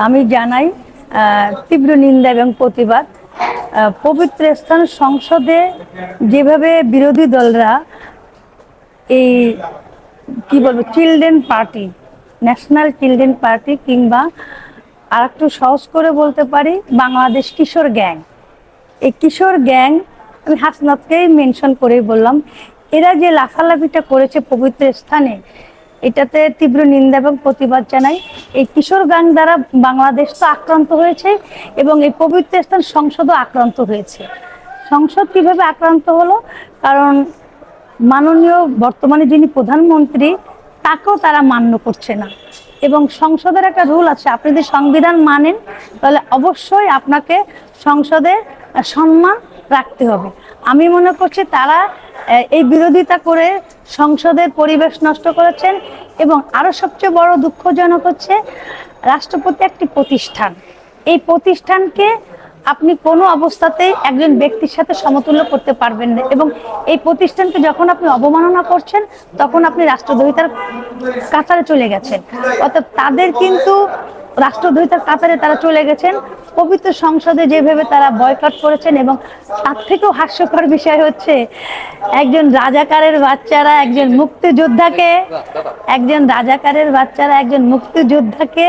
আমি জানাই তীব্র নিন্দা এবং প্রতিবাদ। পবিত্র স্থান সংসদে যেভাবে বিরোধী দলরা এই কি বলবো children party, national children party কিংবা আর একটু সহজ করে বলতে পারি বাংলাদেশ কিশোর গ্যাং, এই কিশোর গ্যাং আমি হাসনাতকেই মেনশন করেই বললাম, এরা যে লাফালাফিটা করেছে পবিত্র স্থানে, এটাতে তীব্র নিন্দা এবং প্রতিবাদ জানাই। এই কিশোর গ্যাং দ্বারা বাংলাদেশ তো আক্রান্ত হয়েছে এবং এই পবিত্র স্থান সংসদও আক্রান্ত হয়েছে। সংসদ কিভাবে আক্রান্ত হলো? কারণ মাননীয় বর্তমানে যিনি প্রধানমন্ত্রী তাকেও তারা মান্য করছে না। এবং সংসদের একটা রুল আছে, আপনি যদি সংবিধান মানেন তাহলে অবশ্যই আপনাকে সংসদে সম্মান রাখতে হবে। আমি মনে করছি তারা এই বিরোধিতা করে সংসদের পরিবেশ নষ্ট করেছেন। এবং আরো সবচেয়ে বড় দুঃখজনক হচ্ছে রাষ্ট্রপতি একটি প্রতিষ্ঠান, এই প্রতিষ্ঠানকে আপনি কোনো অবস্থাতেই একজন ব্যক্তির সাথে সমতুল্য করতে পারবেন না। এবং এই প্রতিষ্ঠানকে যখন আপনি অবমাননা করছেন তখন আপনি রাষ্ট্রদ্রোহিতার কাতারে চলে গেছেন। অর্থাৎ তাদের কিন্তু রাষ্ট্রদ্রোহিতার কাতারে তারা চলে গেছেন। পবিত্র সংসদে যেভাবে তারা বয়কট করেছেন, এবং তার থেকেও হাস্যকর বিষয় হচ্ছে একজন রাজাকারের বাচ্চারা একজন মুক্তিযোদ্ধাকে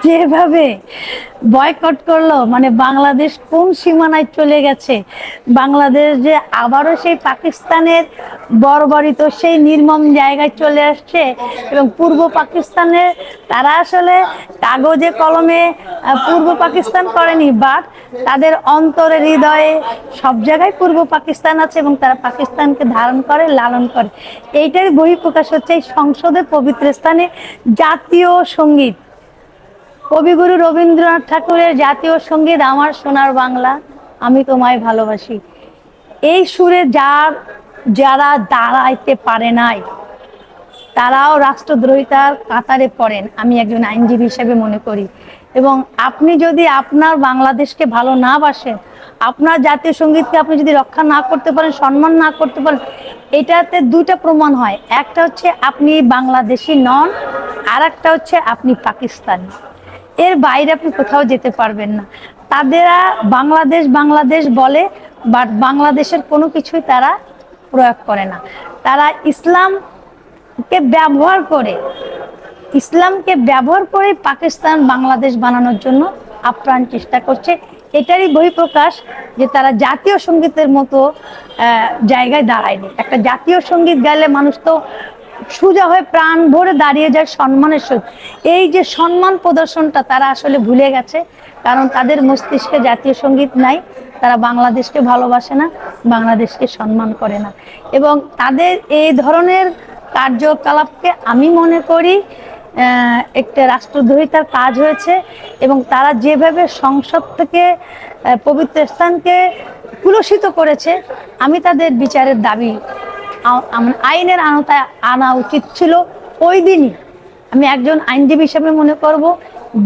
যেভাবে বয়কট করলো, মানে বাংলাদেশ কোন সীমানায় চলে গেছে। বাংলাদেশ যে আবারও সেই পাকিস্তানের বর্বরিত সেই নির্মম জায়গায় চলে আসছে। এবং পূর্ব পাকিস্তানের তারা আসলে কাগজে কলমে পূর্ব পাকিস্তান করেনি, বাট তাদের অন্তরে হৃদয়ে সব জায়গায় পূর্ব পাকিস্তান আছে এবং তারা পাকিস্তানকে ধারণ করে, লালন করে। এইটারই বহিঃপ্রকাশ হচ্ছে এই সংসদের পবিত্র স্থানে জাতীয় সঙ্গীত, কবিগুরু রবীন্দ্রনাথ ঠাকুরের জাতীয় সঙ্গীত আমার সোনার বাংলা আমি তোমায় ভালোবাসি, এই সুরে যারা দাঁড়াইতে পারে নাই তারাও রাষ্ট্রদ্রোহিতার কাতারে পড়েন, আমি একজন আইনজীবী হিসেবে মনে করি। এবং আপনি যদি আপনার বাংলাদেশকে ভালো না বাসেন, আপনার জাতীয় সঙ্গীতকে আপনি যদি রক্ষা না করতে পারেন, সম্মান না করতে পারেন, এটাতে দুইটা প্রমাণ হয়। একটা হচ্ছে আপনি বাংলাদেশি নন, আর একটা হচ্ছে আপনি পাকিস্তানি। এর বাইরে আপনি কোথাও যেতে পারবেন না। তাদেরা বাংলাদেশ বাংলাদেশ বলে, বাট বাংলাদেশের কোনো কিছুই তারা প্রয়োগ করে না। তারা ইসলামকে ব্যবহার করে পাকিস্তান বাংলাদেশ বানানোর জন্য আপ্রাণ চেষ্টা করছে। এটারই বহিঃপ্রকাশ যে তারা জাতীয় সঙ্গীতের মতো জায়গায় দাঁড়ায়নি। একটা জাতীয় সঙ্গীত গাইলে মানুষ তো সোজা হয়ে প্রাণ ভরে দাঁড়িয়ে যায় সম্মানের সহিত। এই যে সম্মান প্রদর্শনটা তারা আসলে ভুলে গেছে, কারণ তাদের মস্তিষ্কে জাতীয় সঙ্গীত নাই। তারা বাংলাদেশকে ভালোবাসে না, বাংলাদেশকে সম্মান করে না। এবং তাদের এই ধরনের কার্যকলাপকে আমি মনে করি একটা রাষ্ট্রদ্রোহিতার কাজ হয়েছে। এবং তারা যেভাবে সংসদ থেকে পবিত্র স্থানকে কুলসিত করেছে, আমি তাদের বিচারের দাবি আইনের আওতায় আনা উচিত ছিল ওই দিনই। আমি একজন আইনজীবী হিসেবে মনে করব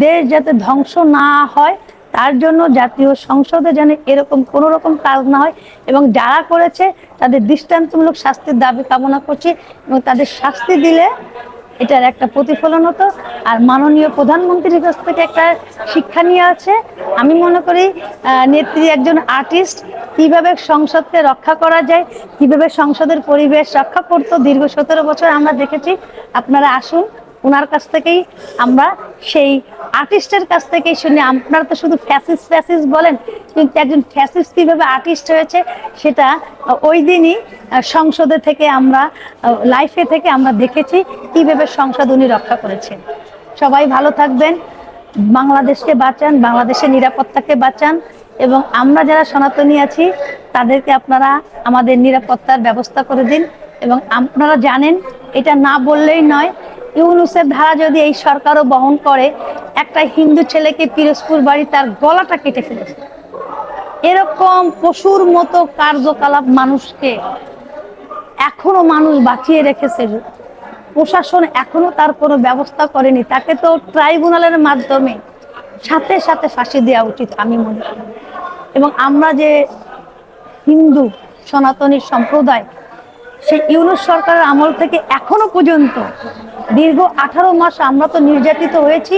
দেশ যাতে ধ্বংস না হয় তার জন্য জাতীয় সংসদে যেন এরকম কোনো রকম কাজ না হয়, এবং যারা করেছে তাদের দৃষ্টান্তমূলক শাস্তির দাবি কামনা করছি। এবং তাদের শাস্তি দিলে এটার একটা প্রতিফলন হতো। আর মাননীয় প্রধানমন্ত্রীর কাছ থেকে একটা শিক্ষা নিয়ে আছে। আমি মনে করি নেত্রী একজন আর্টিস্ট, কিভাবে সংসদকে রক্ষা করা যায়, কিভাবে সংসদের পরিবেশ রক্ষা করতো দীর্ঘ 17 বছর আমরা দেখেছি। আপনারা আসুন, ওনার কাছ থেকেই আমরা সেই আর্টিস্টের কাছ থেকেই শুনি। আপনারা তো শুধু ফ্যাসিস্ট বলেন, কিন্তু একজন ফ্যাসিস্ট কিভাবে আর্টিস্ট হয়েছে সেটা ওই দিনই সংসদে থেকে আমরা লাইফে থেকে আমরা দেখেছি কিভাবে সংসদ উনি রক্ষা করেছেন। সবাই ভালো থাকবেন, বাংলাদেশকে বাঁচান, বাংলাদেশের নিরাপত্তাকে বাঁচান। এবং আমরা যারা সনাতনী আছি তাদেরকে আপনারা আমাদের নিরাপত্তার ব্যবস্থা করে দিন। এবং আপনারা জানেন, এটা না বললেই নয়, ইউনূসের ধারা যদি এই সরকারও বহন করে, একটা হিন্দু ছেলেকে পিরোজপুর বাড়ি তার গলাটা কেটে ফেলেছে। এরকম পশুর মতো কার্যকলাপ মানুষকে এখনো মানুষ বাঁচিয়ে রেখেছে, প্রশাসন এখনো তার কোনো ব্যবস্থা করেনি। তাকে তো ট্রাইব্যুনালের মাধ্যমে সাথে সাথে ফাঁসি দেওয়া উচিত আমি মনে করি। এবং আমরা যে হিন্দু সনাতনী সম্প্রদায়, সেই ইউনূস সরকারের আমল থেকে এখনো পর্যন্ত দীর্ঘ 18 মাস আমরা তো নির্যাতিত হয়েছি।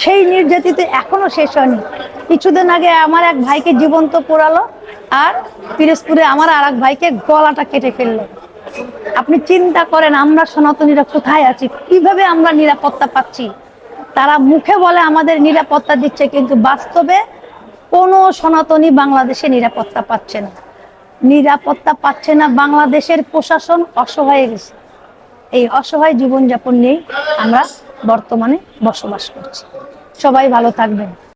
সেই নির্যাতিত এখনো শেষ হয়নি। কিছুদিন আগে আমার এক ভাইকে জীবন্ত পোড়ালো, আর পিরোজপুরে আমার আর এক ভাইকে গলাটা কেটে ফেললো। আপনি চিন্তা করেন আমরা সনাতনীরা কোথায় আছি, কিভাবে আমরা নিরাপত্তা পাচ্ছি। তারা মুখে বলে আমাদের নিরাপত্তা দিচ্ছে, কিন্তু বাস্তবে কোনো সনাতনী বাংলাদেশে নিরাপত্তা পাচ্ছে না। নিরাপত্তা পাচ্ছে না, বাংলাদেশের প্রশাসন অসহায় গেছে। এই অসহায় জীবনযাপন নিয়েই আমরা বর্তমানে বসবাস করছি। সবাই ভালো থাকবেন।